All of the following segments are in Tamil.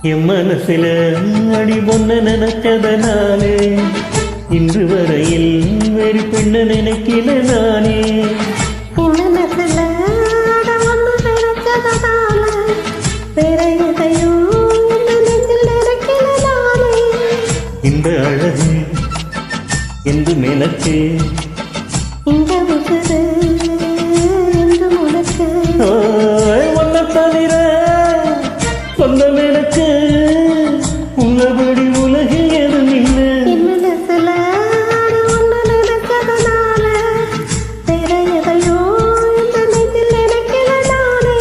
என் மனசில அடி பொண்ண நினைச்சதனாலே இன்று வரையில் வேறு பெண்ண நினைக்கல நானே. மனசில ஒன்று நினைச்சதனால வேற எதையும் நெஞ்சில் நினைக்கல நானே. இந்த அழகு என்று நினைச்சு இந்த உசுறு என்று உனக்கு ஒன்ன தவிர சொந்தம் எனக்கு உள்ளபடி உலகில் எதுவும் இல்லை. மனசில ஒன்று நினைச்சதனால வேற எதையோ இந்த நெஞ்சில் நினைக்கல நானே.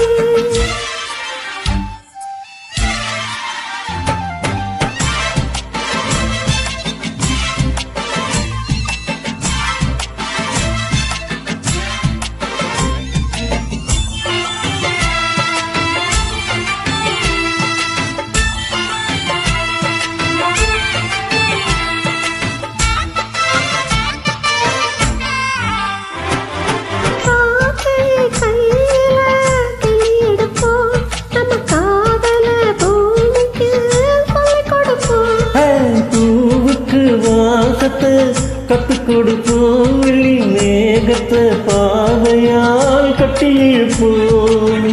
கத்து கொடுப்போம் வெள்ளி மேகத்தை பாதையால் கட்டி இழுப்போம்.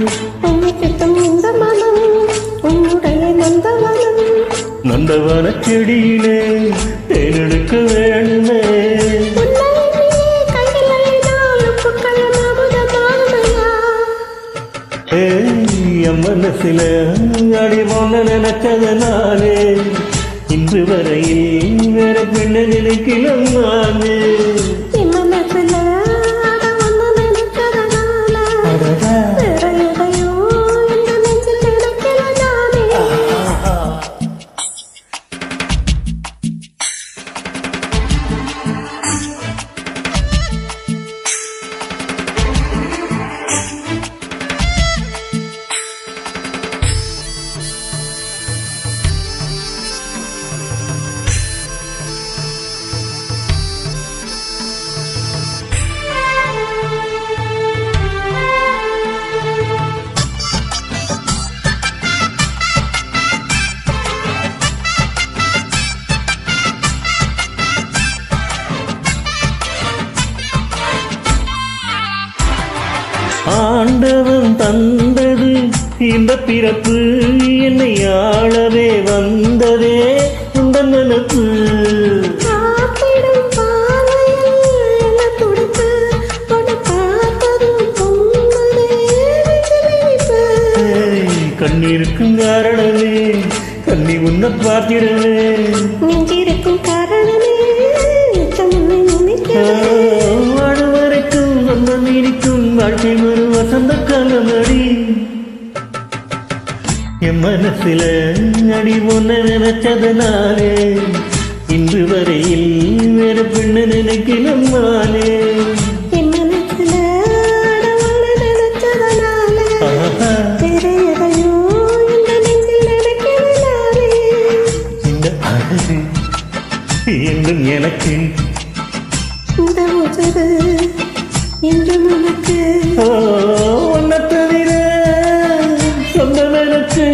இந்த மனம் உன்னுடைய நந்தவனம் நந்தவன செடியிலே தேனெடுக்க வேணுமே. என் மனசில அடி போன நினைச்சதனாலே இன்று வரையில் வேற பெண்ண நினைக்கலாம் நானே. மனசில ஒன்று நினைச்சதனால வேற எதையோ இந்த நெஞ்சில் நினைக்கல நானே. ஆண்டவன் தந்தது இந்த பிறப்பு என்னை ஆளவே வந்ததே இந்த நினைப்பு. கண்ணீருக்கும் காரணமே கண்ணி உன்னை பார்த்திடவே நெஞ்சிருக்கும் காரணமே வாடு வரைக்கும் வந்த நீடிக்கும் வாழ்க்கை ஒரு வசந்த காலமடி. என் மனசில அடி ஒன்ன நினைச்சதனாலே இன்று வரையில் வேற பெண்ணு நினைக்கலாம் நானே. என் மனசில ஒன்று நினைச்சதனால வேற எதையோ இந்த நெஞ்சில் நினைக்கல நானே. இந்த அழகு என்றும் எனக்கு இந்த உசுறு என்று உனக்கு ஒன்ன தவிர சொந்தம் எனக்கு.